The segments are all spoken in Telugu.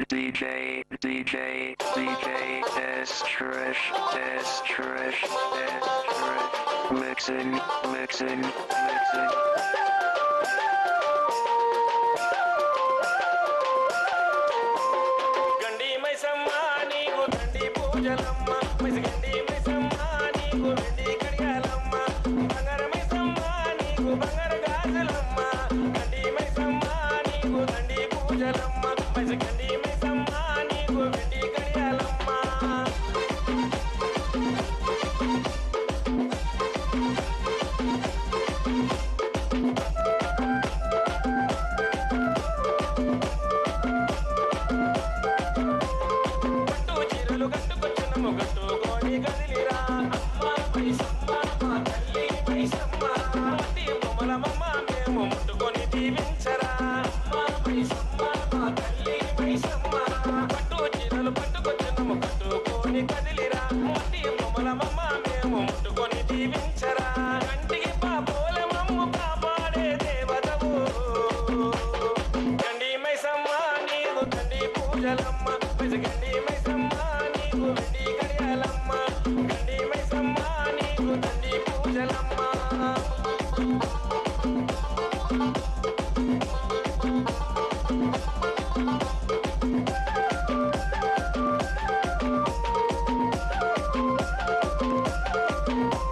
DJ S Trish mixing. గండి మైసమ్మ నీకు దండి పూజలమ్మ మైసగండి మైసమ్మ నీకు వెండి కడియాలమ్మ బంగార మైసమ్మ నీకు బంగార గాజులమ్మ గండి మైసమ్మ నీకు దండి పూజలమ్మ మైసగండి మైసమ్మ నీకు వెండి కడియాలమ్మ కట్టుకొని కదిలిరా అమ్మ మైసమ్మ మా తల్లి మైసమ్మ మట్టి బొమ్మలమ్మ మేము ముట్టుకొని దీవించరా అమ్మ మైసమ్మ మా తల్లి మైసమ్మ పట్టు చీరలు పట్టుకొచ్చినము కట్టుకొని కదిలిరా మట్టి బొమ్మలమ్మ మేము ముట్టుకొని దీవించరా కంటికి పాపోలమమ్ము కాపాడే దేవతవు గండి మైసమ్మ నీకు తండ్రి పూజలమ్మ మైసగండి మైసమ్మ నీకు వెండి కడియాలమ్మ గండి మైసమ్మ నీకు తండ్రి పూజలమ్మ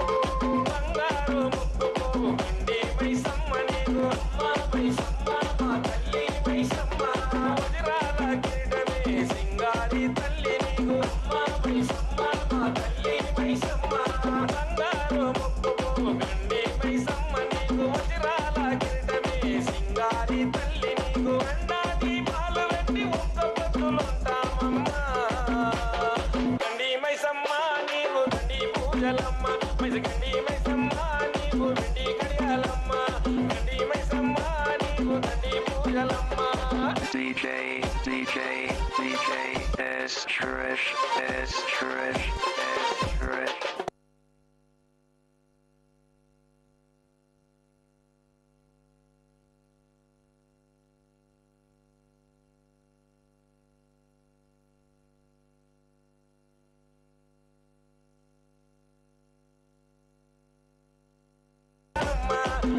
బంగారు ముక్కు పోవు గండి మైసమ్మ నీకు అమ్మ మైసమ్మ మా తల్లి మైసమ్మ వజ్రాల కిరీటమే సింగారి తల్లి నీకు అమ్మ మైసమ్మ మా తల్లి మైసమ్మ బంగారు ముక్కు పోవు గండి మైసమ్మ నీకు వజ్రాల కిరీటమే సింగారి తల్లి నీకు అండా దీపాలు పెట్టి ఒక్క పొద్దులుంటామమ్మా గండి మైసమ్మ నీకు దండి పూజలమ్మ మైసగండి మైసమ్మ నీకు వెండి కడియాలమ్మ గండి మైసమ్మ నీకు దండి పూజలమ్మ DJ S Trish.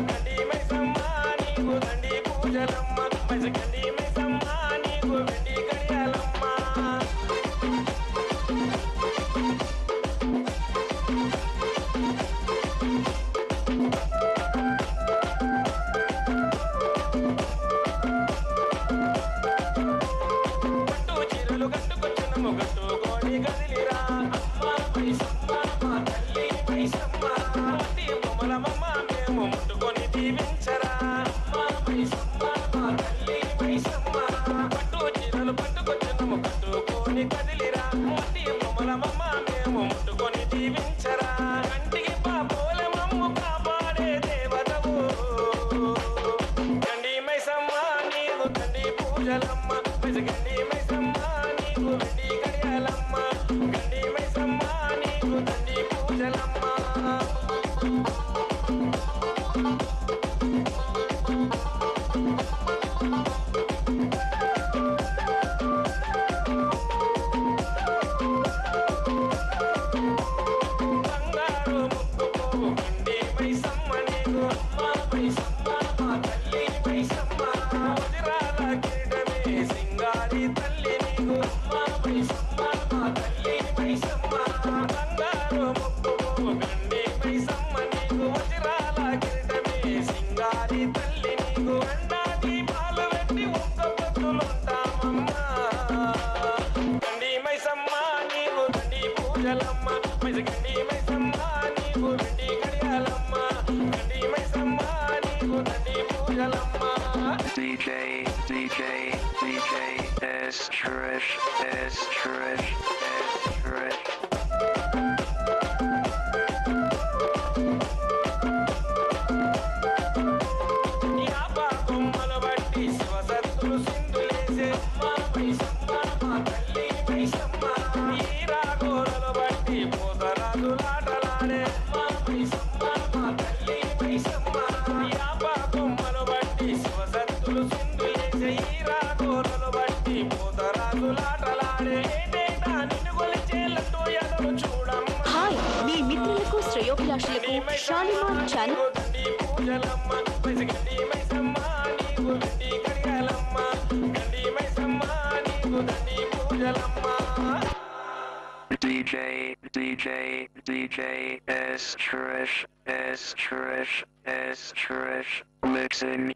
గండి మైసమ్మ నీకు దండి పూజలమ్మ మైసగండి మైసమ్మ నీకు వెండి కడియాలమ్మ పట్టు చీరలు కట్టుకొచ్చినము కట్టుకొని కదిలిరా అమ్మ మైసమ్మ మా తల్లి మైసమ్మ మట్టి బొమ్మలమ్మ మేము ముట్టుకొని దీవించరా అమ్మ మైసమ్మ మా తల్లి మైసమ్మ పట్టు చీరలు పట్టుకొచ్చినము కట్టుకొని కదిలిరా మట్టి బొమ్మలమ్మ మేము ముట్టుకొని దీవించరా కంటికి పాపోలమమ్ము కాపాడే దేవతవు గండి మైసమ్మ నీకు తండ్రి పూజలమ్మ మైసగండి మైసమ్మ నీకు వెండి కడియాలమ్మ గండి మైసమ్మ నీకు తండ్రి పూజలమ్మ బంగారు ముక్కు పోవు గండి మైసమ్మ నీకు అమ్మ మైసమ్మ మా తల్లి మైసమ్మ వజ్రాల కిరీటమే సింగారి తల్లి నీకు అమ్మ మైసమ్మ మా తల్లి మైసమ్మ బంగారు ముక్కు పోవు గండి మైసమ్మ నీకు వజ్రాల కిరీటమే సింగారి తల్లి నీకు అండా దీపాలు పెట్టి ఒక్క పొద్దులుంటామమ్మా గండి మైసమ్మ నీకు దండి పూజలమ్మ మైసగండి మైసమ్మ నీకు వెండి కడియాలమ్మ గండి మైసమ్మ నీకు దండి పూజలమ్మ DJ S Trish. యాప కొమ్మలు బట్టి శివసత్తులు సింధులేసే మా మైసమ్మ మా తల్లి మైసమ్మ ఈ రాగోరలు బట్టి పోతరాజులాటలాడే మా మైసమ్మ మా తల్లి మైసమ్మ యాప కొమ్మలు బట్టి శివసత్తులు సింధులేసే ఈ రాగోరలు బట్టి పోతరాజుల శుభాకాంక్షలకు షాలిమార్ ఛానల్. దండి పూజలమ్మ గండి మైసమ్మ నీకు దండి కడియాలమ్మ గండి మైసమ్మ నీకు దండి పూజలమ్మ. DJ S Trish mixing.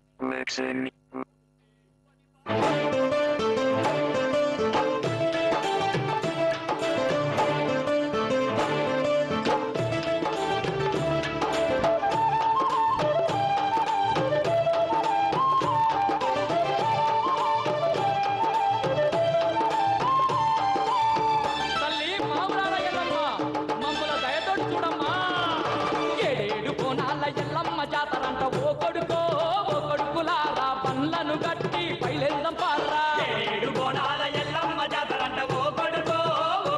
జాతరంట ఓ కొడుకులారా బండ్లను గట్టి పైలెందం పార్రా. 7 బోనాల ఎల్లమ్మ జాతరంట ఓ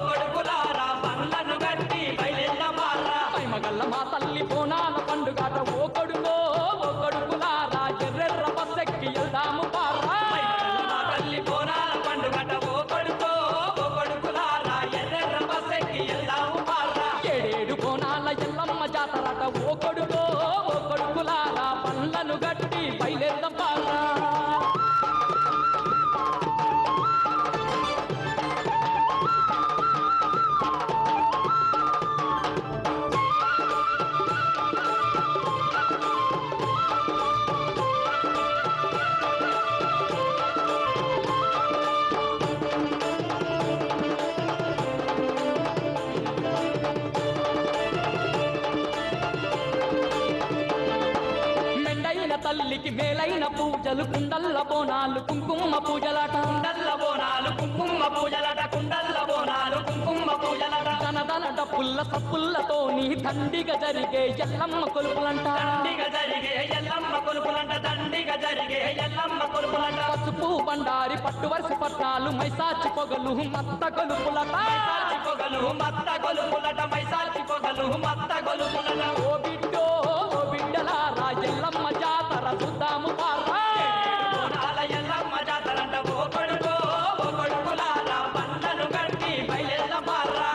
కొడుకులారా బండ్లను గట్టి పైలెందం పార్రా. మగల్ల మా తల్లి బోనాల పండుగట ఓ కొడుకులారా ఎర్రెర్ర బస్సెక్కి వెళ్దాము పార్రా. మా తల్లి బోనాల పండుగట ఓ కొడుకులారా ఎర్రెర్ర బస్సెక్కి వెళ్దాము పార్రా. 7 బోనాల ఎల్లమ్మ జాతరట ఓ కొడుకులారా బండ్లను గట్టి బయలుదేరదాం పార్రా. తల్లికి మేలైన పూజలు కుండల్ల బోనాలు కుంకుమ పూజలట. కుండల్ల బోనాలు కుంకుమ పూజలట. తనదన డప్పుల్ల సప్పుల్లతో నీ దండిగా జరిగే ఎల్లమ్మ కొలుపులంట. పసుపు బండారి పట్టు వరుస పట్టాలు మైసాచి పొగలు మత్త గొలుపులట. ఓ బిడ్డో ఓ బిడ్డలారా ఎల్లమ్మ జాతర చూద్దాము పార్రా. ఎల్లమ్మ జాతరంట ఓ కొడుకులారా బండ్లను గట్టి బయలుదేరదాం పార్రా.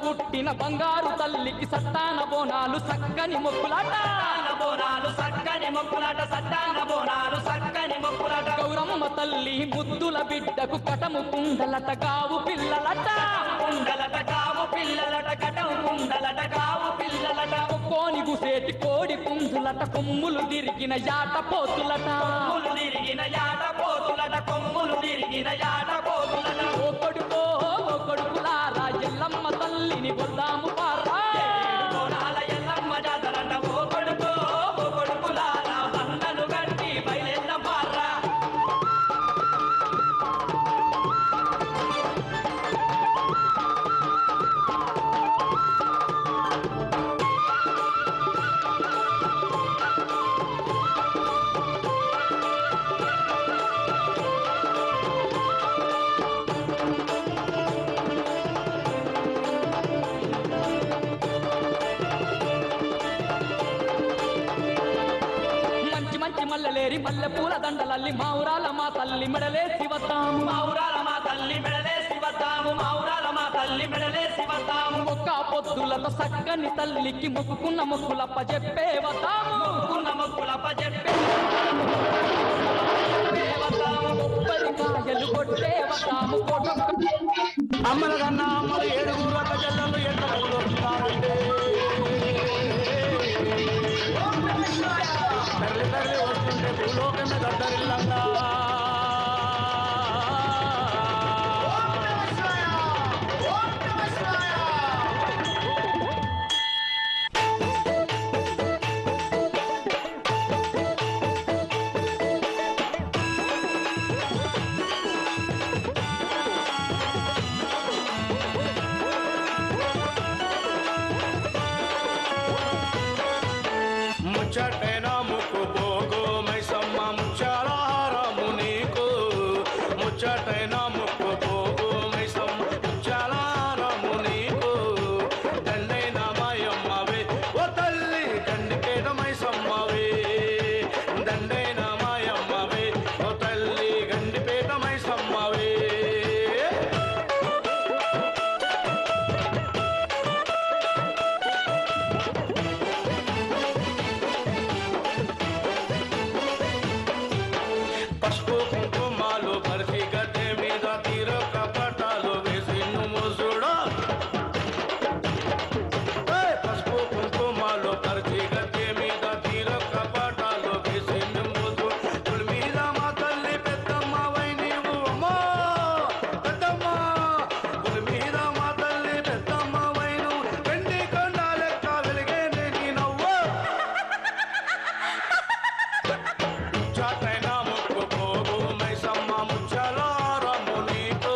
పుట్టిన బంగారు తల్లికి సట్టాన బోనాలు సక్కని మొక్కులాట. గౌరమ్మ తల్లి ముద్దుల బిడ్డకు కటము కుండలట కావు పిల్లలట. కోని గుసేటి కోడి పుంజులట కొమ్ములు తిరిగిన యాట పోతులట. ఓ కొడుకులారా ఎల్లమ్మ తల్లిని కొద్దాము పార్రా. ఎల్లమ్మ జాతరంట ఓ కొడుకులారా బండ్లను గట్టి బయలుదేరదాం పార్రా. మల్లెలేరి మల్లె పూల దండలల్లి మావురాల మా తల్లి మెడలేసి వద్దాము. ఒక్క పొద్దులతో సక్కని తల్లికి మొక్కుకున్న మొక్కులప్ప చెప్పే వద్దాము. కొబ్బరికాయలు కొట్టే వద్దాము. అమ్మల కన్నా అమ్మలు 7 ప్రజలను ఎట్లా వస్తారంటే తల్లి వస్తుంటే భూలోకమే దద్దరిల్లంగా. పసుపు కుంకుమాలు పరిచి గద్దె మీద తీర కపటాలు వేసి నువ్వు చూడా పసుపు కుంకుమాలు పరిచి గద్దె మీద తీర కపటాలు వేసి నువ్వు చూడు మీద మా తల్లి పెద్దమ్మవై నీవు అమ్మా పెద్దమ్మ పులి మీద మా తల్లి పెద్దమ్మవై నువ్వు వెండి కొండ లెక్క వెలిగే నీ నవ్వు చాటైనా ముక్కుపోగు మైసమ్మ ముచ్చలారము నీకు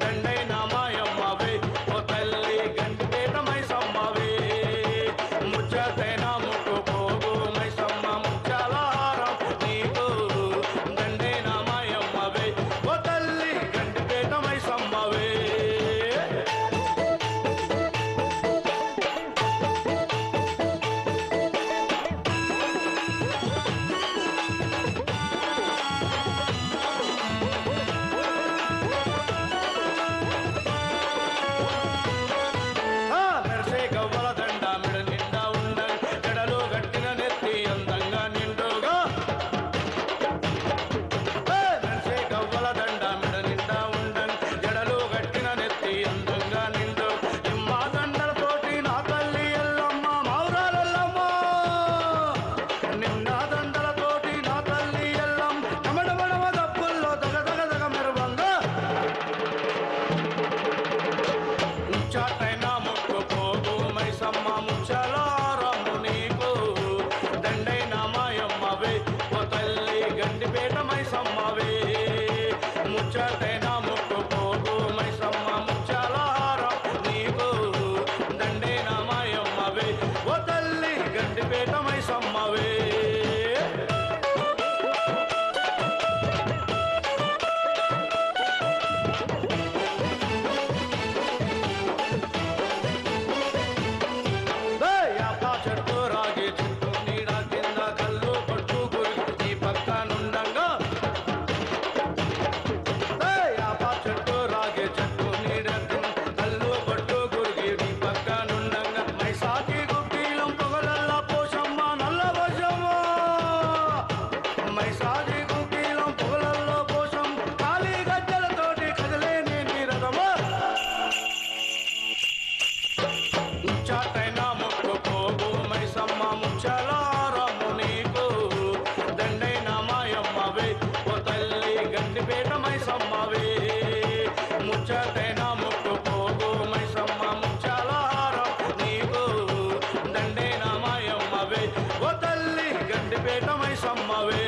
దండైన మాయమ్మవే ఓ తల్లి గంటిపేట మైసమ్మవే ముచ్చటైన ముక్కుపోగు మైసమ్మ ముచ్చలారం నీకు దండైన మాయమ్మవే ఓ తల్లి గంటిపేట మైసమ్మవే మెరిసే గవ్వల దండ మెడ నిండా ఉండండి జడలు గట్టిన నెత్తి అందంగా నిండుగా మెరిసే గవ్వల దండ మెడ నిండా ఉండండి జడలు గట్టిన నెత్తి అందంగా నిండు నిమ్మ దండలతోటి నా తల్లి ఎల్లమ్మ మౌరాలెల్లమ్మ నిన్న దండలతోటి నా తల్లి ఎల్లం నమడమడమ దప్పుల్లో దగదగదగ మెరువంగా చాటైనా ముక్కుపోగు మైసమ్మ ముచ్చలారము నీకు దండైన మాయమ్మవే ఓ తల్లి గండిపేట మైసమ్మవే ముచ్చటైనా ముక్కుపోగు మైసమ్మ ముచ్చలారం నీకు దండైన మాయమ్మవే ఓ తల్లి గండిపేట మైసమ్మవే యాప చెట్టు రాగి చెట్టు నీడ కింద కళ్ళు కొట్టు గురించి పక్కనుండంగా యాప చెట్టు రాగి చెట్టు నీడ కింద కళ్ళు కొట్టు గురికి పక్కనుండంగా మైసాకి గుబ్బీలం పొగలల్ల పోషమ్మ నల్ల పోషమ్మ మైసాకి గుబ్బీలం పొగలల్లో పోషం ఖాళీ గజ్జలతోటి కదలేని నీరదమా చాటైనా ముక్కుపోగు మైసమ్మ ముచ్చలారము నీకు దండైన మాయమ్మవే ఓ తల్లి గండిపేట మైసమ్మవే ముచ్చటైనా ముక్కుపోగు మైసమ్మ ముచ్చలారం నీకు దండైన మాయమ్మవే ఓ తల్లి గండిపేట మైసమ్మవే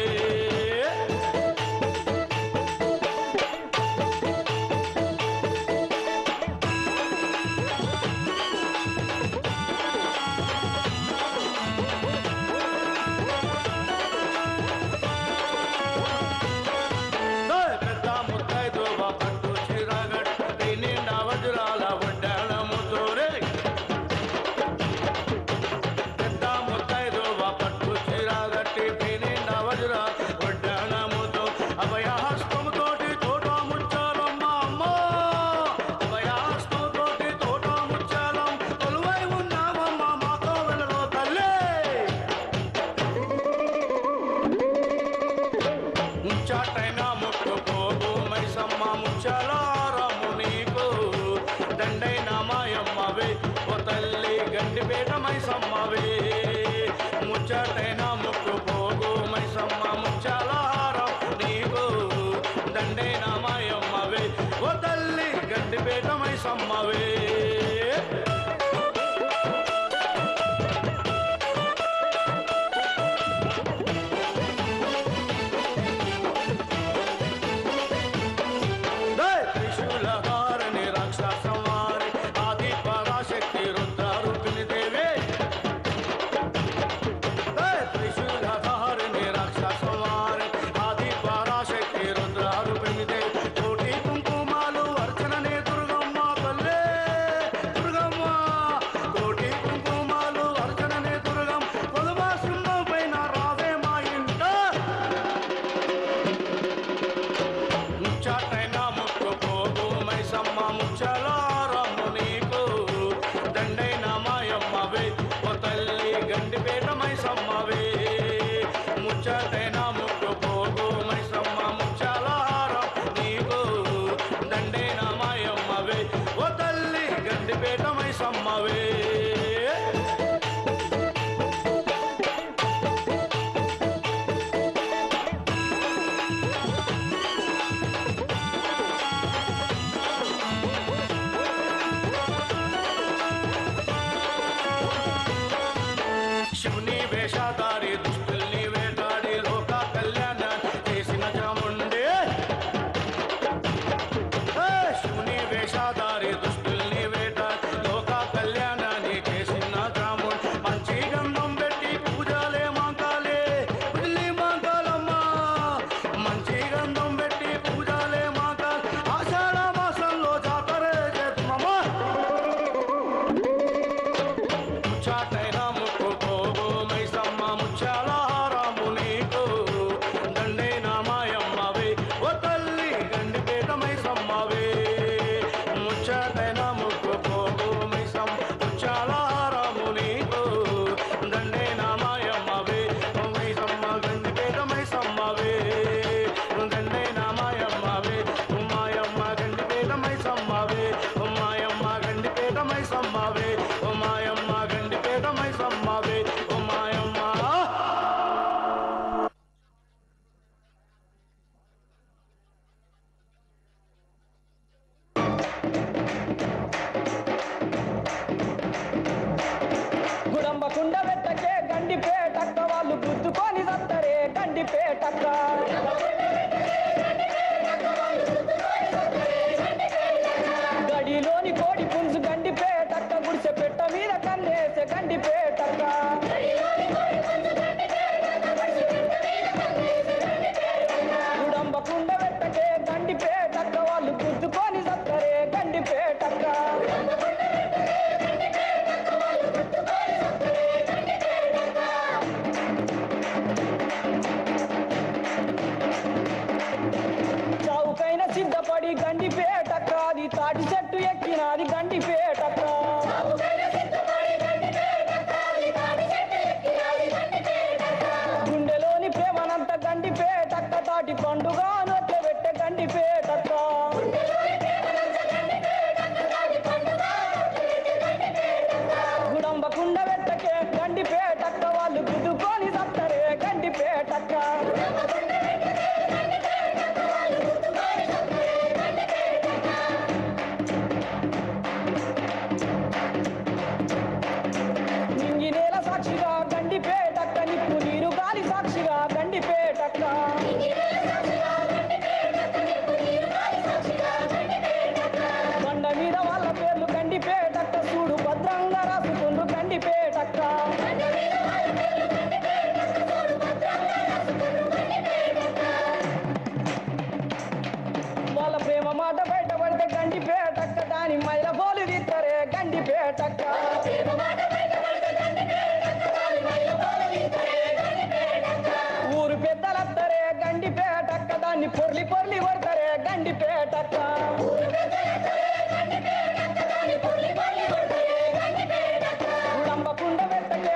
పెద్ద ముత్తైదువ పట్టు చీరగట్టి నిండా వజ్రాల వడ్డాణముతోరే పెద్ద ముత్తైదువ పట్టు చీరగట్టి నిండా వజ్రాల వడ్డాణముతో అభయహస్తముతోటి తోట ముచ్చాలమ్మ అమ్మ అభయహస్తముతోటి తోట ముచ్చాలం కొలువై ఉన్నామమ్మ మాతో వెళ్ళలో తల్లే చాటైనా ముక్కుపోగు మైసమ్మ ముచ్చలారము నీకు దండైన మాయమ్మవే ఓ తల్లి గండిపేట మైసమ్మవే ముచ్చటైనా ముక్కుపోగు మైసమ్మ ముచ్చలారం నీకు దండైన మాయమ్మవే ఓ తల్లి గండిపేట మైసమ్మవే త్రిశూలహారిణి రాక్షసవారి ఆది పరాశక్తి రుద్రారూపిణి దేవి త్రిశూలహారిణి రాక్షసవారి ఆది పరాశక్తి రుద్రారూపిణి దేవి కోటి కుంకుమాలు అర్చననే దుర్గమ్మ తల్లే శివుని వేషధారి దుష్టుల్ని వేటాడి లోక కళ్యాణ చేసిన చాముండే శివుని వేషధారి దుష్టుల్ని వేటాడి లోక కళ్యాణాన్ని చేసిన చాముండు మంచి గంధం పెట్టి పూజలే మాంకాలే పుల్లి మాంకాలమ్మా మంచి గంధం పెట్టి పూజలే మాంకాల ఆషాఢ మాసంలో జాతరే చేద్దామా ముచ్చాటైన ముక్కుకోగు మైసమ్మ ముచ్చాల హారము నీకు దండైన మాయమ్మవే ఓ తల్లి గండిపేట మైసమ్మవే ముచ్చాటైన ముక్కుకోగు మైసమ్మ ముచ్చాల హారము నీకు దండైన మాయమ్మవే ఓ మైసమ్మ గండిపేట మైసమ్మవే దండైన మాయమ్మవే ఓ మాయమ్మ గండిపేట మైసమ్మవే ఓ మాయమ్మ గండిపేట మైసమ్మవే ఓ మాయమ్మ గండిపేట మైసమ్మవే ఓ మాయమ్మ గుడంబకుండ వెట్టకే గండిపేటక్క వాళ్ళు గుద్దుకొని సత్తరే గండిపేటక్క గడిలోని కోడి పుంజు గండిపేటక్క గుడిసె పెట్ట మీద కన్నేసే గండిపేటక్క గుడంబకుండ వెట్టకే గండిపేటక్క వాళ్ళు గుద్దుకొని సత్తరే గండిపేటక్క చౌకైన సిద్ధపడి గండిపేటక్క అది తాటి చెట్టు ఎక్కినది గండిపేటక్క గుండెలోని ప్రేమనంత గండిపేటక్క తాటి పండుగ నోట్ల పెట్టే గండిపేటక్క గుడంబకుండ వెట్టకే గండిపేటక్క వాళ్ళు గుద్దుకొని సత్తరే గండిపేటక్క నింగి నేల సాక్షిగా గండిపేటక్క నిప్పు నీరు గాలి సాక్షిగా గండిపేటక్క బండ మీద వాళ్ళ పేర్లు గండిపేటక్క చూడు భద్రంగా రాసుకుండ్రు గండిపేటక్క వాళ్ళ ప్రేమ మాట బయటపడితే గండిపేటక్క దాని మైల పోలు తీస్తారే గండిపేటక్క ఊరు పెద్దలత్తరే గండిపేటక్క దాన్ని పొర్లి పొర్లి కొడతారే గండిపేటక్క గుడంబకుండ వెట్టకే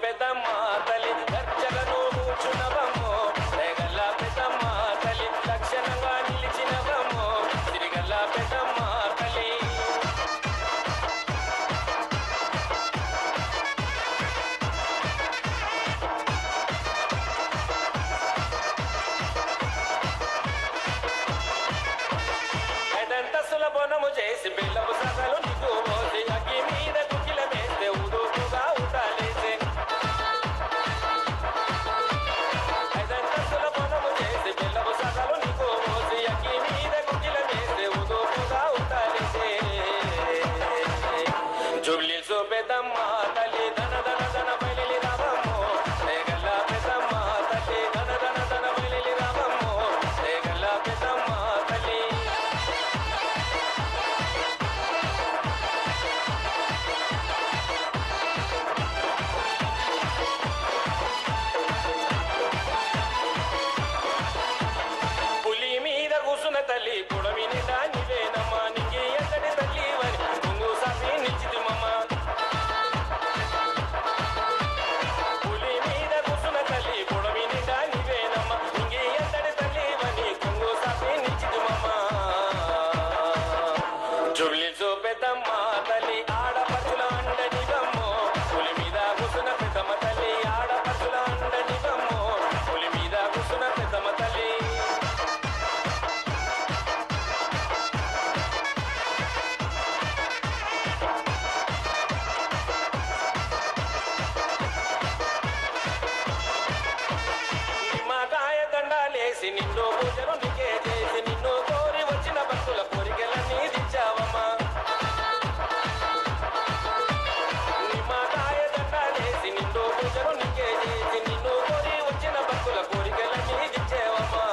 పెద్దమ్మ తల్లి గర్జలను కూర్చున్నవమ్మో రేగల్ల పెద్దమ్మ తల్లి లక్షణంగా నిలిచినవమ్మో తిరిగల్ల పెద్దమ్మ తల్లి ఐదంతస్తుల బోనము చేసి బెల్లపు సగలు నీకు మోసి అగ్గి మీద కుకిల వేస్తే ఉదుపుగా ఉటాలేసే ఐదంతస్తుల బోనము చేసి బెల్లపు సగలు నీకు మోసి అగ్గి మీద కుకిల వేస్తే ఉదుపుగా ఉటాలేసే జుబ్లీ సో పెద్దమ్మ తల్లి ధన ధన ధన బయలి రావమ్మో రేగల్ల పెద్దమ్మ తల్లి ధన ధన ధన బయలి రావమ్మో రేగల్ల పెద్దమ్మ తల్లి పులి మీద కూసున్న తల్లి పొడవి నిండా నీవేనమ్మా నీకి ఎంతటి తల్లి వని కొంగు సాసి నిలిచితిమమ్మ పులి మీద కూసున్న తల్లి పొడవి నిండా నీవేనమ్మా నీకి ఎంతటి తల్లి వని కొంగు సాసి నిలిచితిమమ్మ జుబ్లీ సో పెద్దమ్మ తల్లి ఆడపడుచుల అండనివమ్మో పులి మీద కూసున్న పెద్దమ్మ తల్లి ఆడపడుచుల అండనివమ్మో పులి మీద కూసున్న పెద్దమ్మ తల్లి నిమ్మకాయ దండాలేసి నిన్ను పూజలు నీకే చేసి నిన్ను కోరి వచ్చిన భక్తుల కోరికలన్నీ దించావమ్మా నిమ్మకాయ దండాలేసి నిన్ను పూజలు నీకే చేసి నిన్ను కోరి వచ్చిన భక్తుల కోరికలన్నీ దించావమ్మా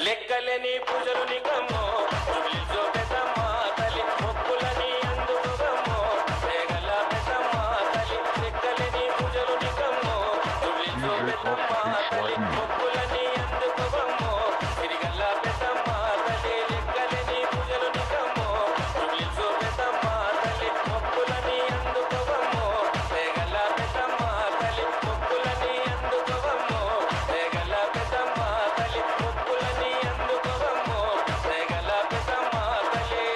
లెక్కలేని పూజలు నీకమ్మో జుబ్లీ సో పెద్దమ్మ తల్లి మొక్కులని అందుకోవమ్మో రేగల్ల పెద్దమ్మ తల్లి లెక్కలేని పూజలు నీకమ్మో జుబ్లీ సో పెద్దమ్మ తల్లి మొక్కులని అందుకోవమ్మో తిరిగల్ల పెద్దమ్మ తల్లి లెక్కలేని పూజలు నీకమ్మో జుబ్లీ సో పెద్దమ్మ తల్లి మొక్కులని అందుకోవమ్మో రేగల్ల పెద్దమ్మ తల్లి మొక్కులని అందుకోవమ్మో రేగల్ల పెద్దమ్మ తల్లి మొక్కులని అందుకోవమ్మో రేగల్ల పెద్దమ్మ తల్లి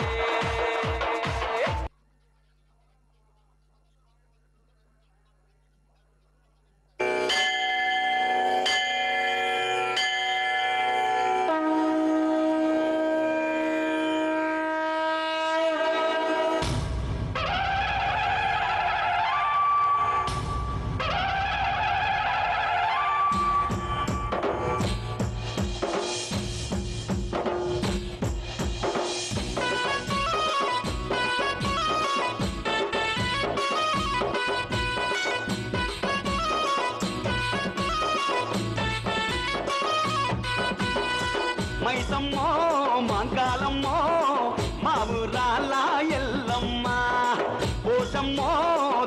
మైసమ్మో మాంకాలమ్మో మా ఊరాల ఎల్లమ్మ పోషమ్మో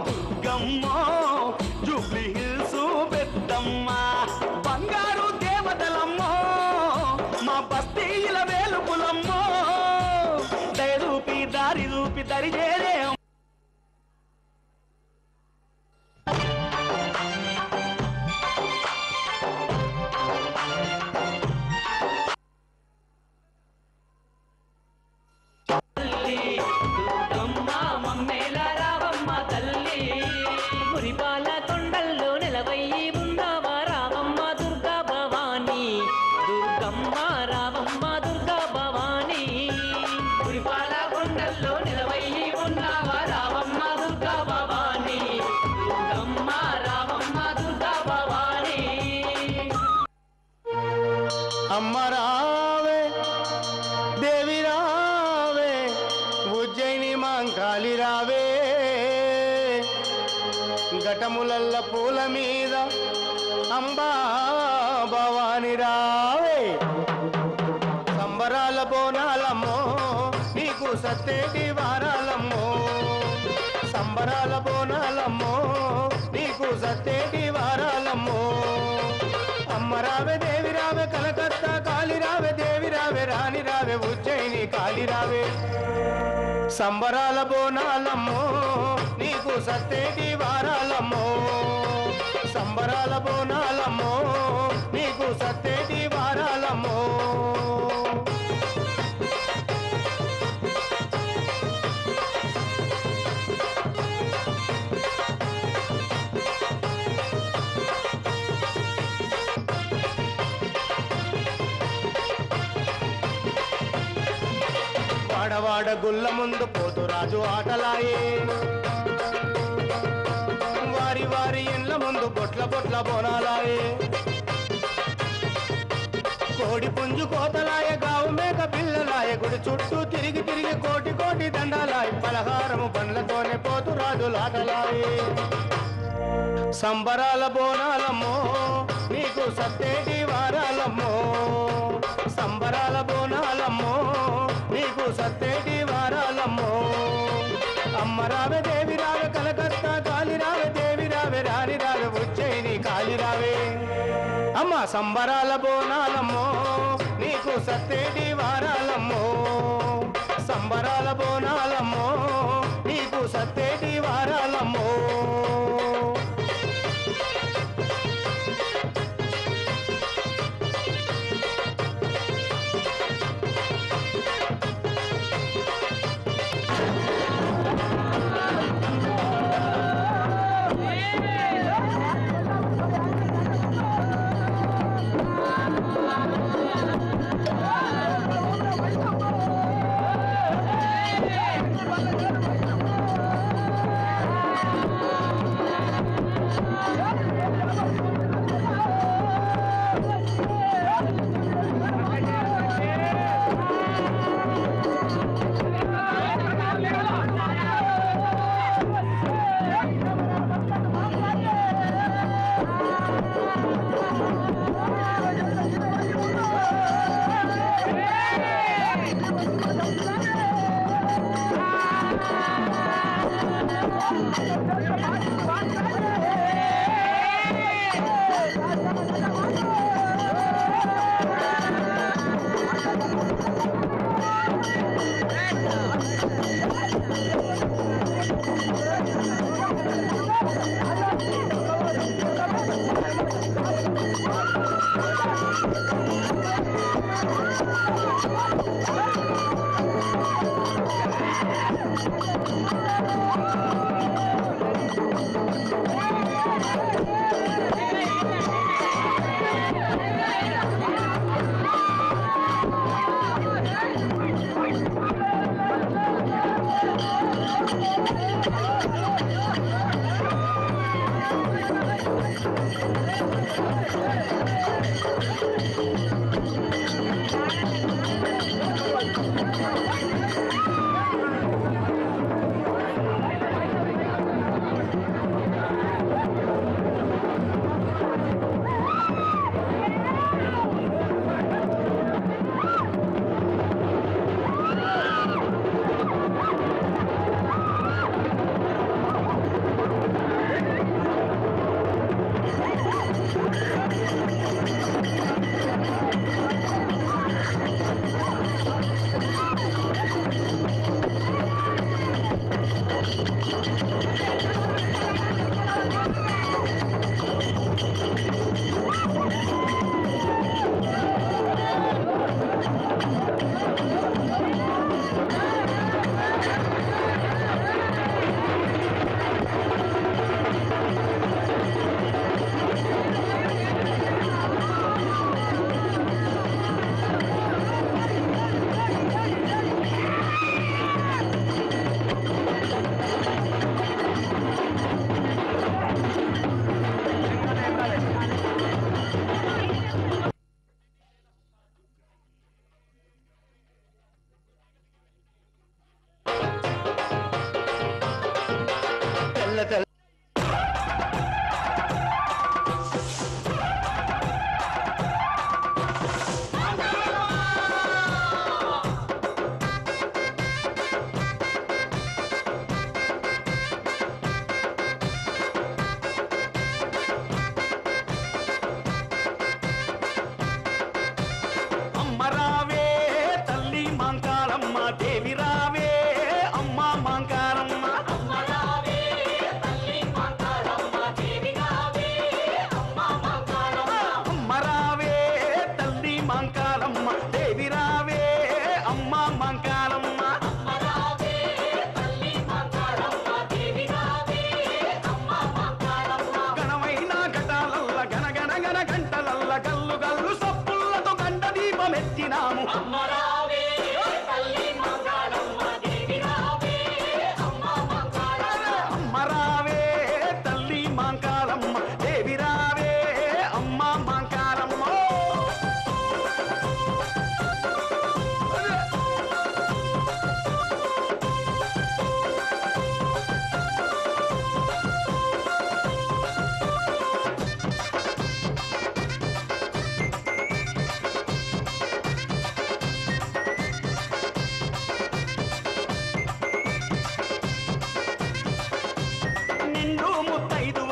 దుర్గమ్మో జూబ్లీ హిల్స్ పెద్దమ్మ బంగారు దేవతలమ్మో మా బస్తీల వేలుపులమ్మో దయరూపి దారి రూపి దరి చేరే దుర్గమ్మ మమ్మేల రావమ్మ తల్లి మురిపాల కొండల్లో నిలవయ్యి ఉన్నావా రావమ్మ దుర్గా భవాని దుర్గమ్మ రావమ్మ దుర్గా భవాని మురిపాల కొండల్లో నిలవయ్యి ఉన్నావా రావమ్మ దుర్గా భవాని దుర్గమ్మ రావమ్మ దుర్గా భవాని అమ్మ రావే దేవి రావే ఉజ్జయిని మాంకాళి రావే ఘటములల్ల పూల మీద అంబా భవాని రావే సంబరాల బోనాలమ్మో నీకు సత్తేటి వారాలమ్మో సంబరాల బోనాలమ్మో నీకు సత్తేటి వారాలమ్మో అమ్మ రావే దేవి రావే కలకత్తా కాళి రావే దేవి రావే రాణి రావే ఉజ్జయిని కాళి రావే సంబరాల బోనాలమ్మో నీకు సత్తేటి వారాలమ్మో సంబరాల బోనాలమ్మో నీకు సత్తేటి వారాలమ్మో వాడవాడ గుల్ల ముందు పోతురాజు ఆటలాయే వారి వారి ఇండ్ల ముందు బొట్ల బొట్ల బోనాలాయే కోడి పుంజు కోతలాయ గావు మేక పిల్లలాయ గుడి చుట్టూ తిరిగి తిరిగి కోటి కోటి దండాలాయ పలహారము పండ్లతోనే పోతురాజులాటలాయే సంబరాల బోనాలమ్మో నీకు సత్తేటి వారాలమ్మో సంబరాల బోనాలమ్మో నీకు సత్తేటి వారాలమ్మో అమ్మ రావే దేవి రావే కలకత్తా కాలి రావే దేవి రావే రాని రావే ఉజ్జయిని కాలి రావే అమ్మ సంబరాల బోనాలమ్మో నీకు సత్తేటి వారాలమ్మో సంబరాల బోనాలమ్మో నీకు సత్తేటి వారాలమ్మో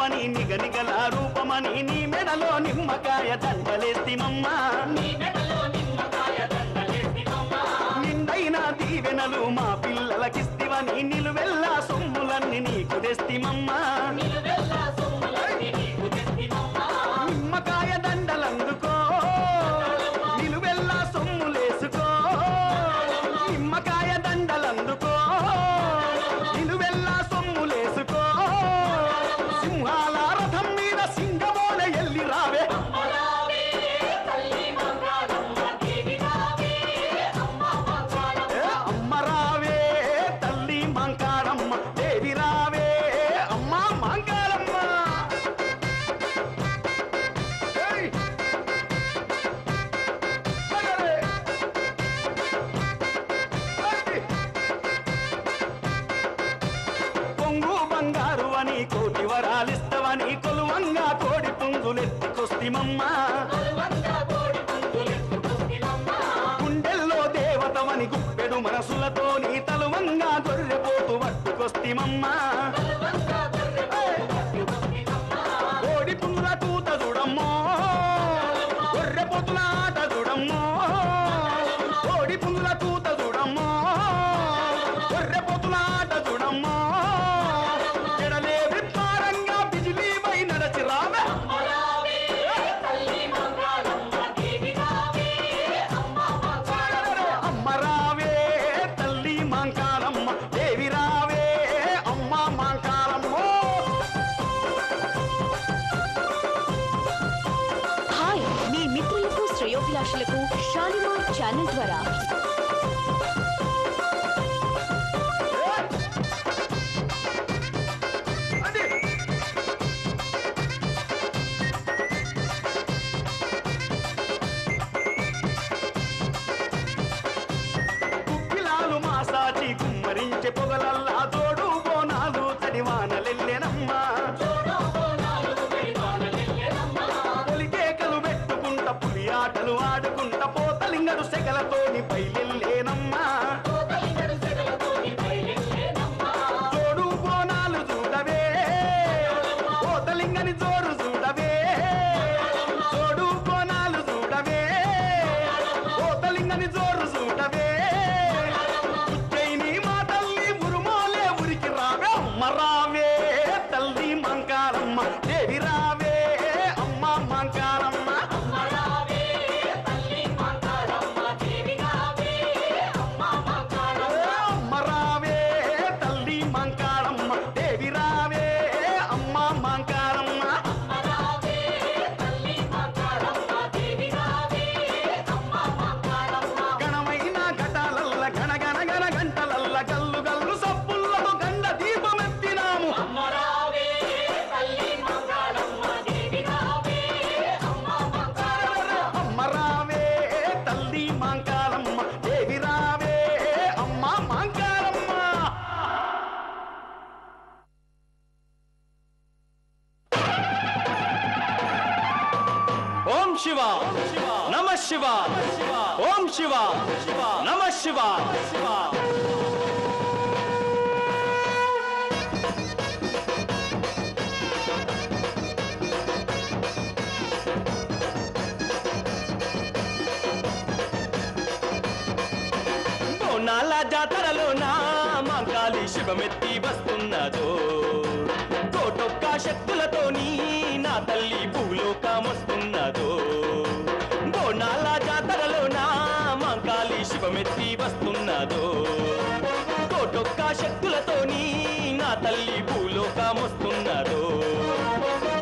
రూపమని నిగనిగల రూపమని నీ మెడలో నిమ్మకాయ దండలేస్తిమమ్మా నిండైన దీవెనలు మా పిల్లలకిస్తివని నిలువెల్లా సొమ్ములన్నీ నీకు తెస్తిమమ్మా నిమ్మకాయ దండలందుకో నిలువెల్లా సొమ్ములేసుకో నిమ్మకాయ దండలందుకో నిలువెల్లా సొమ్ములేసుకో సింహాల రథం మీద సింగమోల ఎల్లి రావే అమ్మ రావే తల్లి మంకారమ్మ దేవి రావే అమ్మ మంకారమ్మ పొంగు బంగారు అని కోటి వరాలిస్తవని కొలువంగా కోడి పుంజులెత్తుకొస్తిమమ్మా గుండెల్లో దేవతవని గుప్పెడు మనసులతోని తలువంగా గొర్రెపోతు పట్టుకొస్తిమమ్మా కోడి పుంజుల కూత చూడమ్మో గొర్రెపోతుల ఆట చూడమ్మో కోడి పుంజుల కూత చూడమ్మో గొర్రెపోతుల ఆట చూడమ్మో జడలే విప్పారంగా బిజిలీ పై నడచి రావే అమ్మ రావే తల్లి మాంకారమ్మ దేవి రావే అమ్మ మాంకారమ్మో హాయ్ మీ మిత్రులకు శ్రేయోభిలాషులకు షాలిమార్ ఛానల్ ద్వారా కుక్కిలాలు మాసాచి కుమ్మరించే పొగలల్లా తోడు బోనాలు తడివానలెల్లెనమ్మా పొలికేకలు పెట్టుకుంట పులి ఆటలు ఆడుకుంట పోతలింగడు సెగలతోని బయలెల్లేనమ్మా తోడు బోనాలు చూడవే పోతలింగని జోరు చూడవే తోడు బోనాలు చూడవే పోతలింగని జోరు చూడవే ఉజ్జయిని మా తల్లి ఉరుమోలే ఉరికి రావే అమ్మ రావే తల్లి మంకారమ్మ దేవి రావే అమ్మ మంకారమ్మ అమ్మ రావే తల్లి మంకారమ్మ దేవి రావే అమ్మ మంకారమ్మ గణమైన ఘటాలల్ల గణగణ గణ గంటలల్ల గల్లు గల్లు సప్పుల్లతో గండ దీపమెత్తినాము అమ్మ రావే తల్లి మంకారమ్మ దేవి రావే అమ్మ మంకారమ్మ ఓం శివ నమ శివ ఓం శివ నమ శివ బోనాల జాతరలో నా మంకాలి శివమెత్తి వస్తున్నదో కోటొక్క శక్తులతోని నా తల్లి భూలోకమొస్తున్నదో బోనాల జాతరలో నా మంకాలి శివమెత్తి వస్తున్నదో కోటొక్క శక్తులతోని నా తల్లి భూలోకమొస్తున్నదో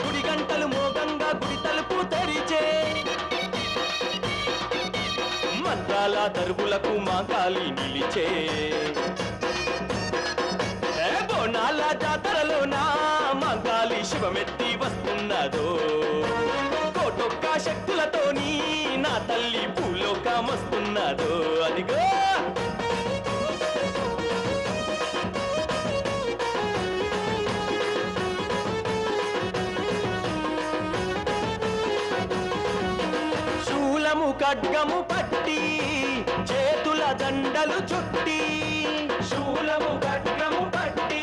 గుడి గంటలు మోగంగా గుడి తలుపు తెరిచే మంత్రాల దరువులకు మాంకాలి నిలిచే బోనాల జాతరలో నా మంకాలి శివమెత్తి వస్తున్నదో కోటొక్క శక్తులతోని నా తల్లి భూలోకమొస్తున్నదో అదిగో శూలము ఖడ్గము పట్టి చేతుల దండలు చుట్టి శూలము ఖడ్గము పట్టి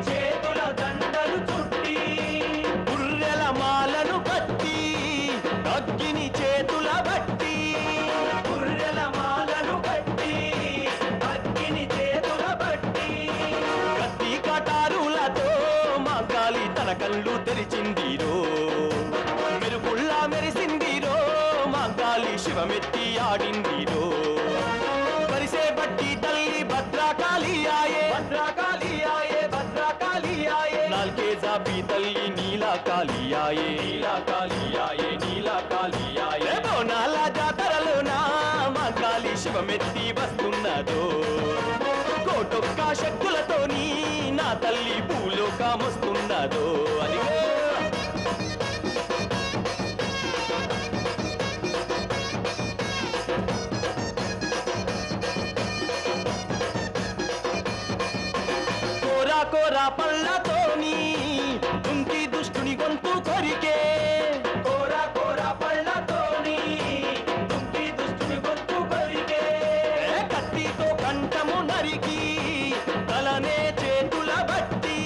చేతుల దండలు చుట్టి కళ్ళు తెరిచిందిరో మెరుపుల్లా మెరిసిందిరో మాంకాళి శివమెత్తి ఆడిందిరో పరిసే బట్టి తల్లి భద్రకాళి ఆయే భద్రకాళి ఆయే భద్రకాళి ఆయే నాల్కే జాపి తల్లి నీలకాళి ఆయే నీలకాళి ఆయే నీలకాళి ఆయే బోనాల జాతరలోనా మాంకాళి శివమెత్తి వస్తున్నదో కోటొక్క శక్తులతోని నా తల్లి భూలోకమొస్తున్నదో అదిగో కోరా కోరా పళ్ళతోని దుంకి దుష్టుని గొంతు కొరికే కోరా కోరా పళ్ళతోని దుంకి దుష్టుని గొంతు కొరికే కత్తితో కంఠము నరికి తలనే చేతుల బట్టి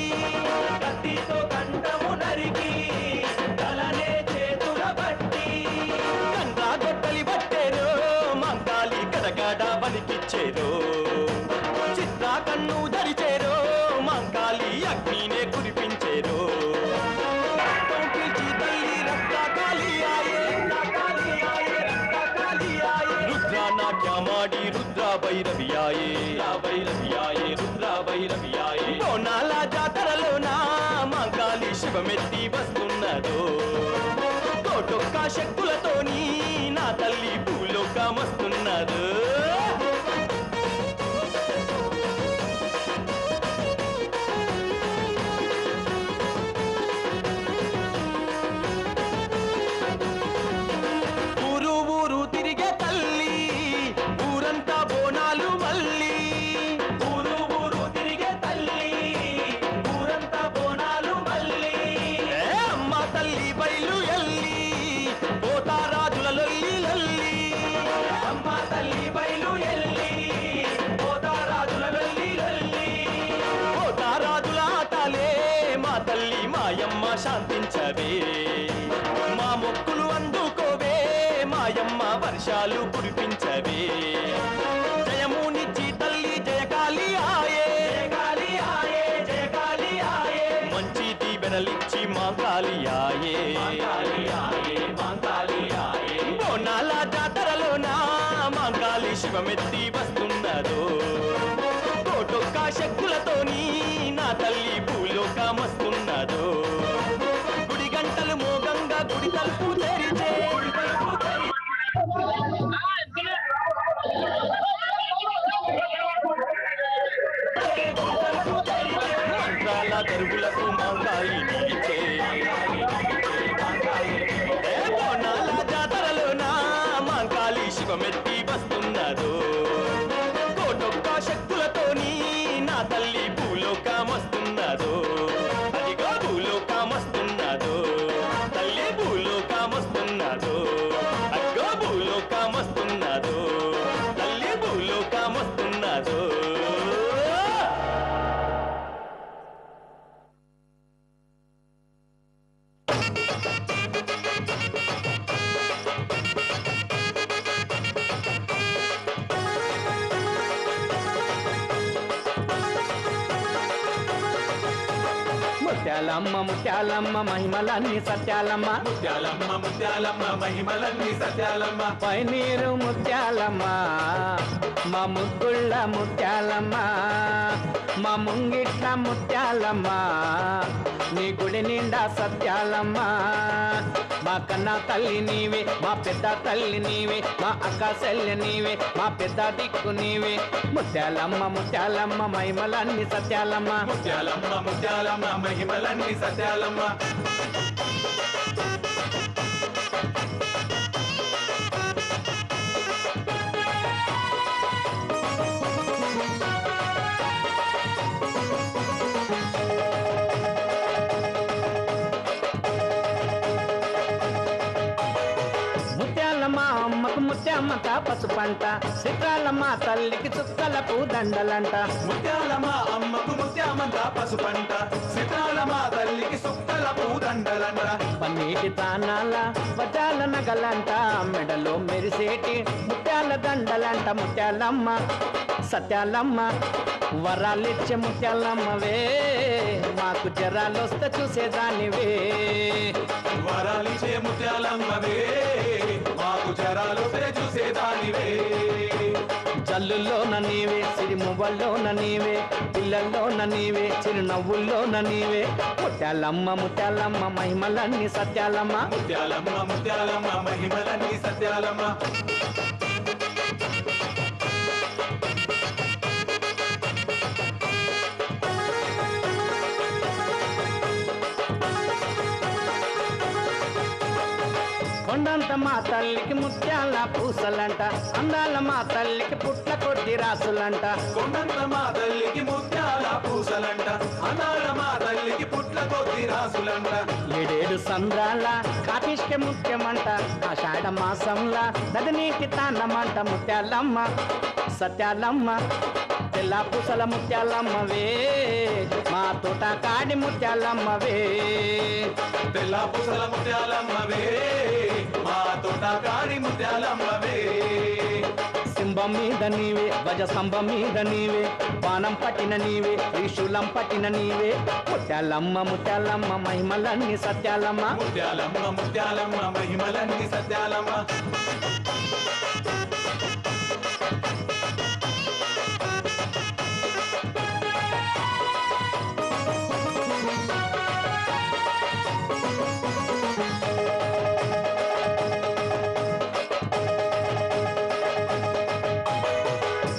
కత్తితో కంఠము నరికి తలనే చేతుల బట్టి కండ్రా గొట్టలి బట్టేరో మంకాలి గడగడ బలికిచ్చేరో చిత్తా కన్ను ధరిచేరో మంకాలి అగ్నినే కురిపించేరో రుద్ర నాట్యమాడి రుద్ర భైరవియాయే భైరవియాయే రుద్ర భైరవియాయే బోనాల జాతరలోనా మంకాలి శివమెత్తి వస్తున్నదో కోటొక్క శక్తులతోని నా తల్లి భూలోకమొస్తున్నదో శాంతించవే మా మొక్కులు అందుకోవే మాయమ్మ వర్షాలు కురిపించవే జయమునిచ్చి తల్లి జయకాళి ఆయే జయకాళి ఆయే జయకాళి ఆయే మంచి దీవెనలిచ్చి మాంకాళి ఆయే మాంకాళి ఆయే మాంకాళి ఆయే బోనాల జాతరలోనా మాంకాళి శివమెత్తి వస్తున్నదో కోటొక్క శక్తులతోని నా తల్లి భూలోకమొస్తున్నదో గుడి గంటలు మోగంగా గుడి తలుపు తెరిచే మంత్రాల దరుగులకు మాంకాళి నిలిచే బోనాల జాతరలోనా మాంకాళి శివమెత్తి వస్తున్నదో కోటొక్క శక్తులతోని నా తల్లి భూలోకమొస్తున్నదో అదిగో భూలోకమొస్తున్నదో తల్లి భూలోకమొస్తున్నదో అదిగో భూలోకమొస్తున్నదో తల్లి భూలోకమొస్తున్నదో ముత్యాలమ్మ ముత్యాలమ్మ మహిమలన్నీ సత్యాలమ్మ ముత్యాలమ్మ ముత్యాలమ్మ మహిమలన్నీ సత్యాలమ్మ పైనీరు ముత్యాలమ్మ మా ముగ్గుళ్ళ ముత్యాలమ్మ మా ముంగిట్ల ముత్యాలమ్మ నీ గుడి నిండా సత్యాలమ్మ మా కన్నా తల్లి నీవే మా పెద్ద తల్లి నీవే మా అక్క చెల్లి నీవే మా పెద్ద దిక్కు నీవే ముత్యాలమ్మ ముత్యాలమ్మ మహిమలన్నీ సత్యాలమ్మ ముత్యాలమ్మ ముత్యాలమ్మ మహిమలన్నీ సత్యాలమ్మ ముత్యాలమ్మ అమ్మకు ముత్యమ్మక పసుపంట చిత్రాలమ్మ తల్లికి చుక్కల పూదండలంట ముత్యాలమ్మ అమ్మకు ముత్యామంత పసుపంట సితాలమ్మ తల్లికి సుక్కల పూదండలంట పన్నీటి నీటి తానాల వజాల నగలంట మెడలో మెరిసేటి ముత్యాల దండలంట ముత్యాలమ్మ సత్యాలమ్మ వరాలిచ్చే ముత్యాలమ్మవే మాకు జరాలొస్తే చూసేదానివే వరాలిచ్చే ముత్యాలమ్మవే మాకు జరాలొస్తే చూసేదానివే జల్లుల్లోన నీవే సిరిమువ్వల్లోన నీవే పిల్లల్లోన నీవే చిరునవ్వుల్లోన నీవే ముత్యాలమ్మ ముత్యాలమ్మ మహిమలన్నీ సత్యాలమ్మ ముత్యాలమ్మ ముత్యాలమ్మ మహిమలన్నీ సత్యాలమ్మ కొండంత మా తల్లికి ముత్యాల పూసలంట అందాల మా తల్లికి పుట్ల కొద్ది రాసులంట కొండంత మా తల్లికి ముత్యాల పూసలంట అనాల మా తల్లికి పుట్ల కొద్ది రాసులంట ఏడేడు సంద్రాల కాపిష్కే ముఖ్యమంట ఆషాఢ మాసంలా నదినీటి తాన్నమంట ముత్యాలమ్మ సత్యాలమ్మ తెల్ల పూసల ముత్యాలమ్మవే మా తోట కాడి ముత్యాలమ్మవే తెల్ల పూసల ముత్యాలమ్మవే మా తోట కాడి ముత్యాలమ్మవే సింబం మీద నీవే గజ స్తంభం మీద నీవే బాణం పట్టిన నీవే త్రిశూలం పట్టిన నీవే ముత్యాలమ్మ ముత్యాలమ్మ మహిమలన్నీ సత్యాలమ్మ ముత్యాలమ్మ ముత్యాలమ్మ మహిమలన్నీ సత్యాలమ్మ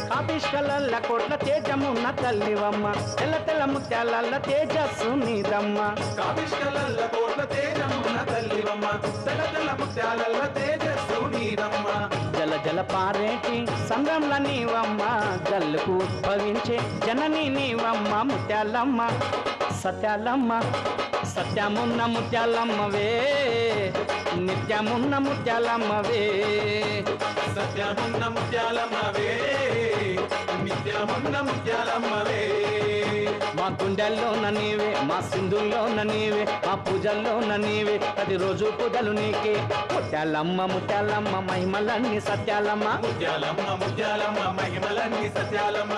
కాపిష్కలల్ల కోట్ల తేజమున్న తల్లివమ్మ తెల్ల తెల్ల ముత్యాలల్ల తేజస్సు నీదమ్మ కాపిష్కలల్ల కోట్ల తేజమున్న తల్లివమ్మ తెల్ల తెల్ల ముత్యాలల్ల తేజస్సు నీదమ్మ జల జల పారేటి సంద్రంల నీవమ్మ జల్లుకు ఉద్భవించే జనని నీవమ్మ ముత్యాలమ్మ సత్యాలమ్మ సత్యమున్న ముత్యాలమ్మవే నిత్యమున్న ముత్యాలమ్మవే సత్యమున్న ముత్యాలమ్మవే నిత్యమున్న ముత్యాలమ్మవే మా గుండెల్లోన నీవే మా సింధుల్లోన నీవే మా పూజల్లోన నీవే ప్రతిరోజు పూజలు నీకే ముత్యాలమ్మ ముత్యాలమ్మ మహిమలన్నీ సత్యాలమ్మ ముత్యాలమ్మ ముత్యాలమ్మ మహిమలన్నీ సత్యాలమ్మ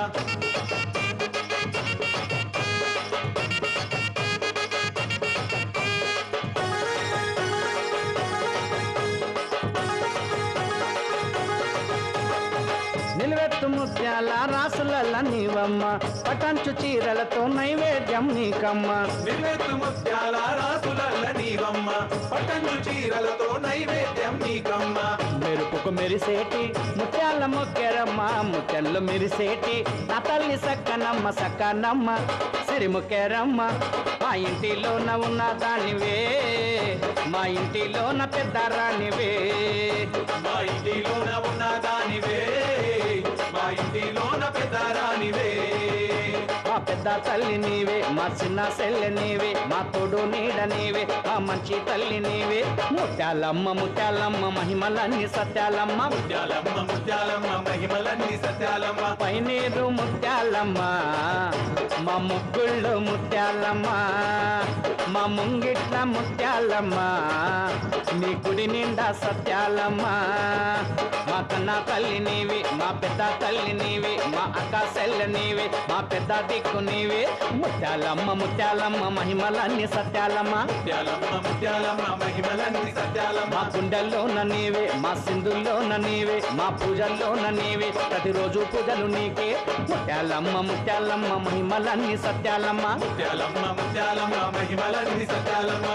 నిలువెత్తు ముత్యాల రాసులల్ల నీవమ్మ పటంచు చీరలతో నైవేద్యం నీకమ్మ నిలువెత్తు ముత్యాల రాసులల్ల నీవమ్మ పట్టంచు చీరలతో నైవేద్యం నీకమ్మ మెరుపుకు మెరిసేటి ముత్యాల మొక్కెరమ్మ ముత్యాలు మెరిసేటి నా తల్లి సక్కనమ్మ సక్కనమ్మ సిరిముక్కెరమ్మ మా ఇంటిలోన ఉన్న దానివే మా ఇంటిలోన పెద్ద రానివే మా ఇంటిలోన ఉన్న దానివే మా ఇంటిలోన పెద్ద రానివే మా పెద్ద తల్లి నీవే మా చిన్న సెల్లె నీవే మా తోడు నీడ నీవే మా మంచి తల్లి నీవే ముత్యాలమ్మ ముత్యాలమ్మ మహిమలన్నీ సత్యాలమ్మ ముత్యాలమ్మ ముత్యాలమ్మ మహిమలన్నీ సత్యాలమ్మ పైనీరు ముత్యాలమ్మ మా ముగ్గుళ్ళు ముత్యాలమ్మ మా ముంగిట్ల ముత్యాలమ్మ నీ గుడి నిండా సత్యాలమ్మ మా కన్నా తల్లి నీవి మా పెద్ద తల్లి నీవి మా అక్క సెల్లె నీవి మా పెద్ద దిక్కు నీవి ముత్యాలమ్మ ముత్యాలమ్మ మహిమలన్నీ సత్యాలమ్మ ముత్యాలమ్మ ముత్యాలమ్మ మహిమలన్నీ సత్యాలమ్మ మా గుండెల్లోన నీవే మా సింధుల్లోన నీవే మా పూజల్లోన నీవే ప్రతిరోజు పూజలు నీకే ముత్యాలమ్మ ముత్యాలమ్మ మహిమలన్నీ సత్యాలమ్మ ముత్యాలమ్మ ముత్యాలమ్మ మహిమలన్నీ సత్యాలమ్మ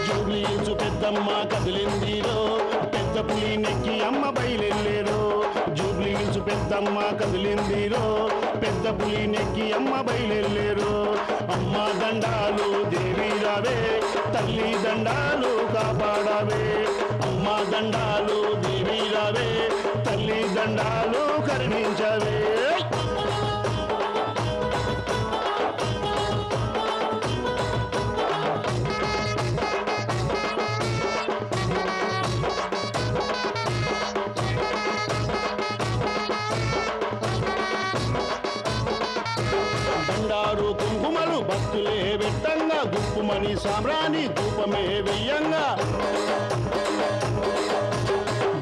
జూబ్లీసు పెద్దమ్మ కదిలిందిరో పెద్ద పులి నెక్కి అమ్మ బయలెళ్ళేరో జూబ్లీసు పెద్దమ్మ కదిలిందిరో పెద్ద పులి నెక్కి అమ్మ బయలెళ్ళేరో అమ్మ దండాలు దేవి రావే తల్లి దండాలు కాపాడవే అమ్మ దండాలు దేవి రావే తల్లి దండాలు కరుణించవే గుప్పుమని సామ్రాణి ధూపమే వెయ్యంగా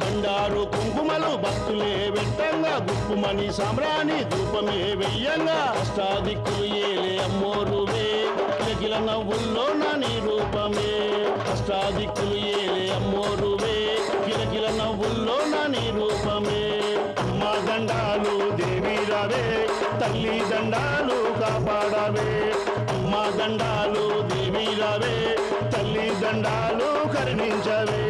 బండారు కుంకుమలు భక్తులే వెట్టంగా గుప్పుమని సామ్రాణి ధూపమే వెయ్యంగా అష్టాదిక్కులు ఏలే అమ్మోరువే కిలకిల నవ్వుల్లో నా నీ రూపమే అష్టాదిక్కులు ఏలే అమ్మోరువే కిలకిల నవ్వుల్లో నా నీ రూపమే అమ్మ దండాలు దేవి రావే తల్లి దండాలు కాపాడవే అమ్మ దండాలు దేవి రావే తల్లి దండాలు కరుణించవే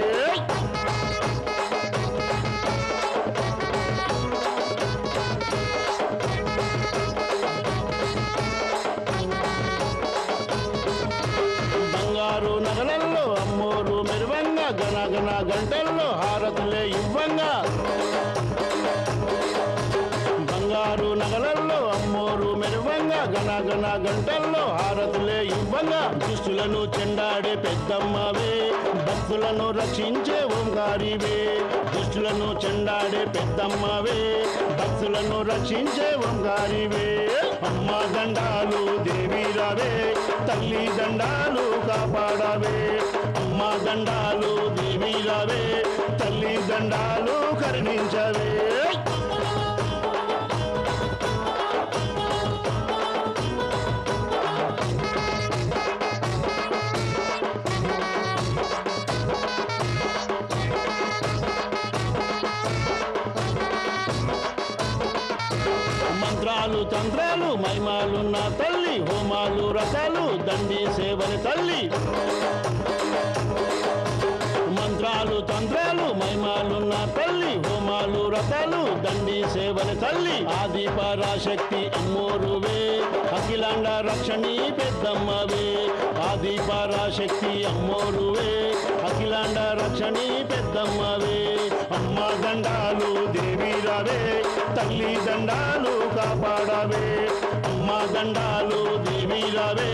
బంగారు నగలల్లో అమ్మోరు మెరువంగా గనగన గంటల్లో హారతులే ఇవ్వంగా బంగారు నగలల్లో అమ్మోరు మెరువంగా గనగన గంటల్లో హారతులే ఇవ్వంగా దుష్టులను చెండాడే పెద్దమ్మవే భక్తులను రక్షించే ఓంకారివే దుష్టులను చెండాడే పెద్దమ్మవే భక్తులను రక్షించే ఓంకారివే అమ్మ దండాలు దేవి రావే తల్లి దండాలు కాపాడవే అమ్మ దండాలు దేవి రావే తల్లి దండాలు కరుణించవే మంత్రాలు తంత్రాలు మహిమాలున్న తల్లి హోమాలు రకాలు దండి సేవని తల్లి మంత్రాలు తంత్రాలు మహిమాలున్న తల్లి హోమాలు రకాలు దండి సేవని తల్లి ఆది పరాశక్తి అమ్మోరువే అఖిలాండ రక్షణి పెద్దమ్మవే ఆది పరాశక్తి అమ్మోరువే అఖిలాండ రక్షణి పెద్దమ్మవే అమ్మ దండాలు దేవి రావే తల్లి దండాలు కాపాడవే అమ్మ దండాలు దేవి రావే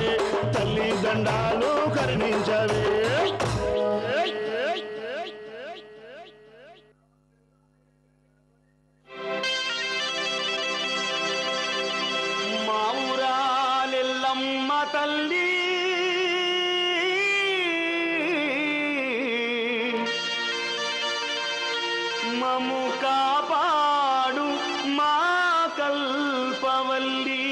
తల్లి దండాలు కరుణించవే మా ఊరాలెల్లమ్మ తల్లి మము కాపాడు మా కల్పవల్లి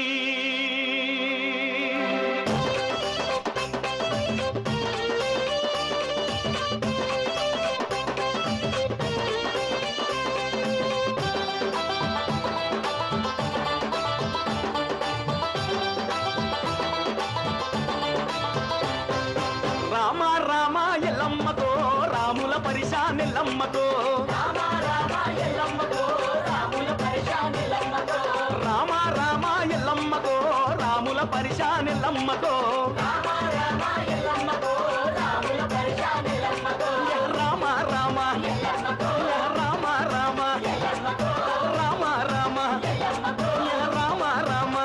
రామ రామ ఎల్లమ్మకో రాముల పరిశానెల్లమ్మకో రామ రామ ఎల్లమ్మకో రాముల పరిశానెల్లమ్మకో రామ రామ ఎల్లమ్మకో రాముల పరిశానెల్లమ్మకో రామ రామ ఎల్లమ్మకో రాముల పరిశానెల్లమ్మకో రామ రామ ఎల్లమ్మకో రామ రామ ఎల్లమ్మకో రామ రామ ఎల్లమ్మకో రామ రామ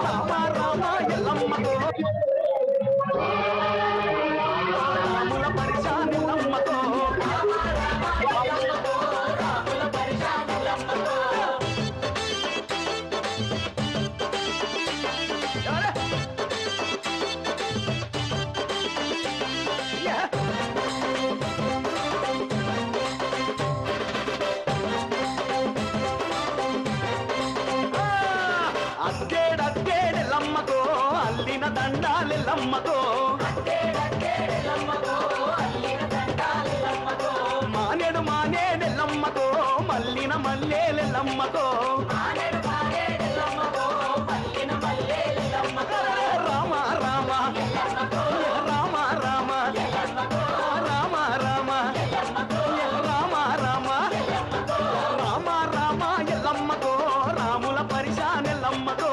రామ రామ ఎల్లమ్మకో రాముల పరిశానెల్లమ్మకో రామ రామ ఎల్లమ్మకో రాముల పరిశానెల్లమ్మకో అక్కేడక్కేడెల్లమ్మకో అల్లిన దండాలెల్లమ్మకో మానేడు మానేడెల్లమ్మకో మల్లిన మల్లేలెల్లమ్మకో రామ రామ రామ రామ రామ రామ రామ రామ రామ రామ ఎల్లమ్మకో రాముల పరిశానెల్లమ్మకో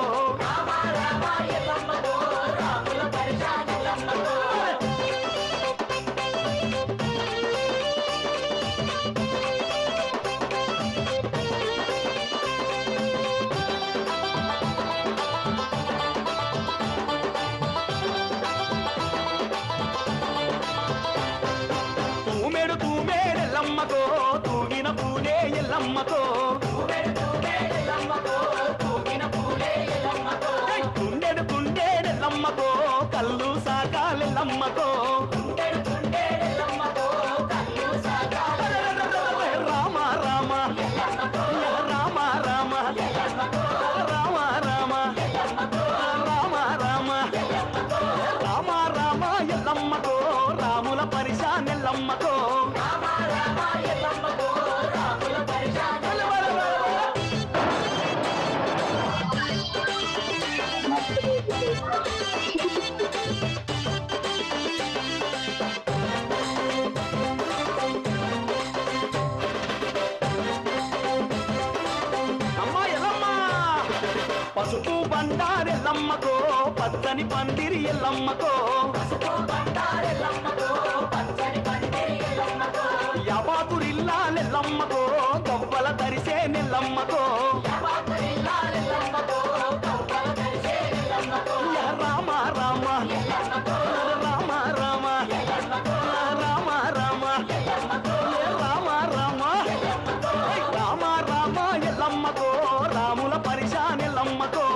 తూమెడు తూమేడెల్లమ్మకో తూగిన పూలే ఎల్లమ్మకో తుండెడు తుండేడెల్లమ్మకో కళ్ళు సాక పరిశాన్ ఎల్లమ్మకో పసుపు బండారెల్లమ్మకో పచ్చని పందిరి ఎల్లమ్మకో యాబాతురిల్లాలెల్లమ్మకో గవ్వల తరిసే నెల్లమ్మకో రామ రామ రామ రామ రామ రామ రామ రామ రామ రామ ఎల్లమ్మకో రాముల పరిశాన్ ఎల్లమ్మకో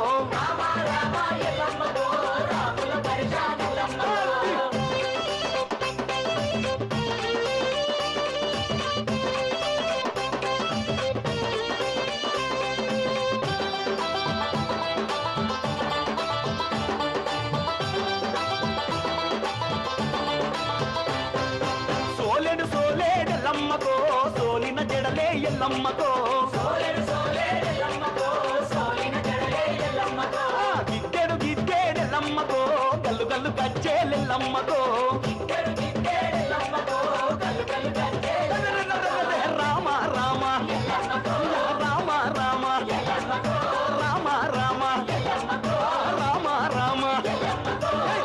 సోలెడు సోలేడెల్లమ్మకో సోలిన జడలే ఎల్లమ్మకో గిద్దెడు గిద్దెడెల్లమ్మకో గల్లు గల్లు కచ్చేలెల్లమ్మకో రామ రామ రామ రామ రామ రామ రామ రామ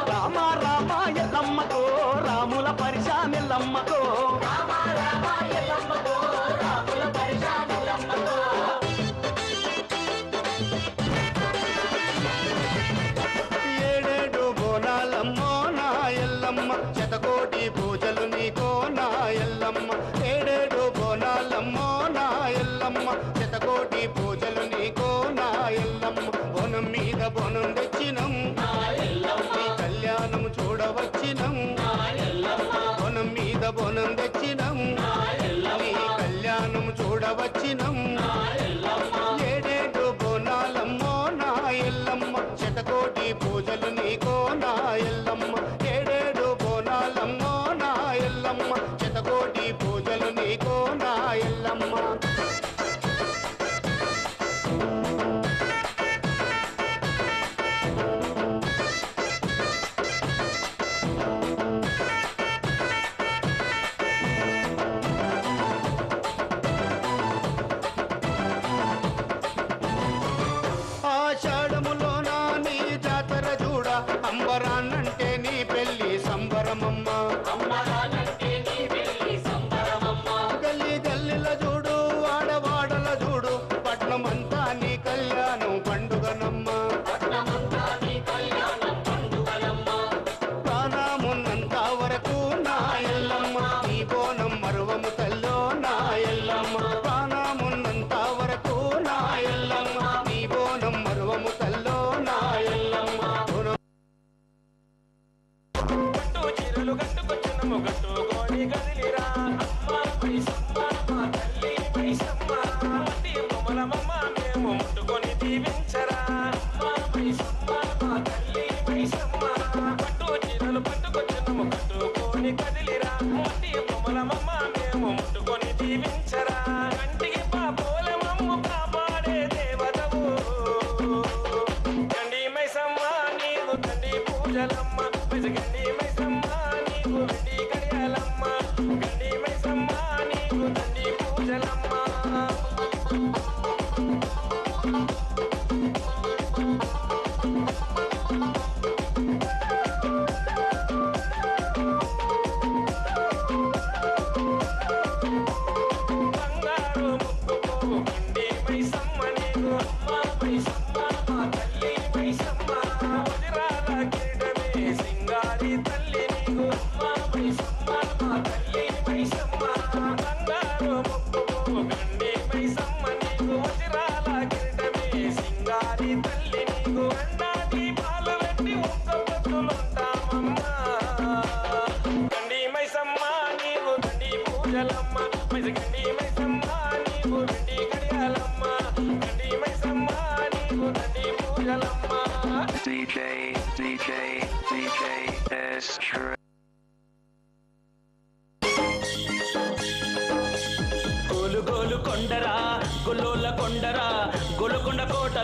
రామ రామ ఎల్లమ్మకో రాముల పరిశాన్ ఎల్లమ్మకో ఏడేడు బోనాలమ్మో నా ఎల్లమ్మ శతకోటి పూజలు నీకో నా ఎల్లమ్మ ఏడేడు బోనాలమ్మో నా ఎల్లమ్మ శతకోటి పూజలు నీకో నా ఎల్లమ్మ బోనం మీద బోనం తెచ్చినం నీ కళ్యాణం చూడవచ్చినం బోనం మీద బోనం తెచ్చినం నీ కళ్యాణం చూడవచ్చినం ఏడేడు బోనాలమ్మో నా ఎల్లమ్మ శతకోటి పూజలు నీకో నా ఎల్లమ్మ ఏడేడు బోనాలమ్మో నా ఎల్లమ్మ శతకోటి పూజలు నీకో నా ఎల్లమ్మ ఆషాఢములో నా నీ జాతర చూడ అంబరాన్నంటే నీ పెళ్లి సంబరమమ్మ గల్లీ గల్లీల చూడు ఆడవాడల చూడు పట్నమంతా నీ కళ్యాణం పండుగనమ్మ ప్రాణమున్నంత వరకు నా ఎల్లమ్మ నీ బోనం మరువము తల్లో నా ఎల్లమ్మ ప్రాణమున్నంత వరకు నా ఎల్లమ్మ నీ బోనం మరువము తల్లో నా ఎల్లమ్మ DJ S.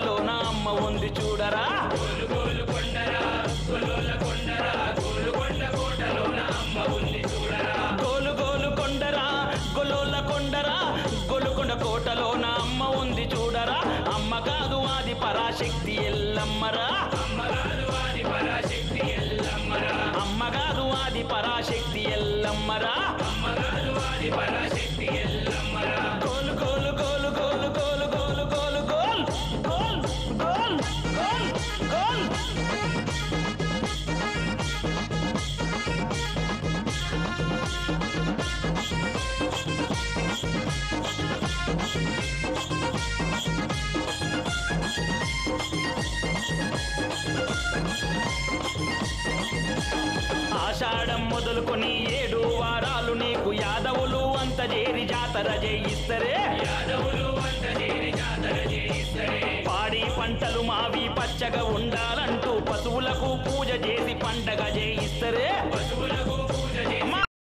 కోటలో నా అమ్మ ఉంది చూడరా గోలు గోలు కొండరా గొల్లోల కొండరా గోలుకొండ కోటలో నా అమ్మ ఉంది చూడరా గోలు గోలు కొండరా గొల్లోల కొండరా గోలుకొండ కోటలో నా అమ్మ ఉంది చూడరా అమ్మ కాదు ఆది పరాశక్తి ఎల్లమ్మరా అమ్మ కాదు ఆది పరాశక్తి ఎల్లమ్మరా అమ్మ కాదు ఆది పరాశక్తి ఎల్లమ్మరా అమ్మ కాదు ఆది పరాశక్తి ఎల్లమ్మరా గోలు గోలు గోలు గోలు గోలు గోలు గోలు గోల్ గోల్ గోల్ గోల్ గోల్ ఆషాఢం మొదలుకొని 7 వారాలు నీకు యాదవులు అంత చేరి జాతర చేయిస్తరే యాదవులు అంత చేరి జాతర చేయిస్తరే పాడి పంటలు మావి పచ్చగా ఉండాలంటూ పశువులకు పూజ చేసి పండగ చేయి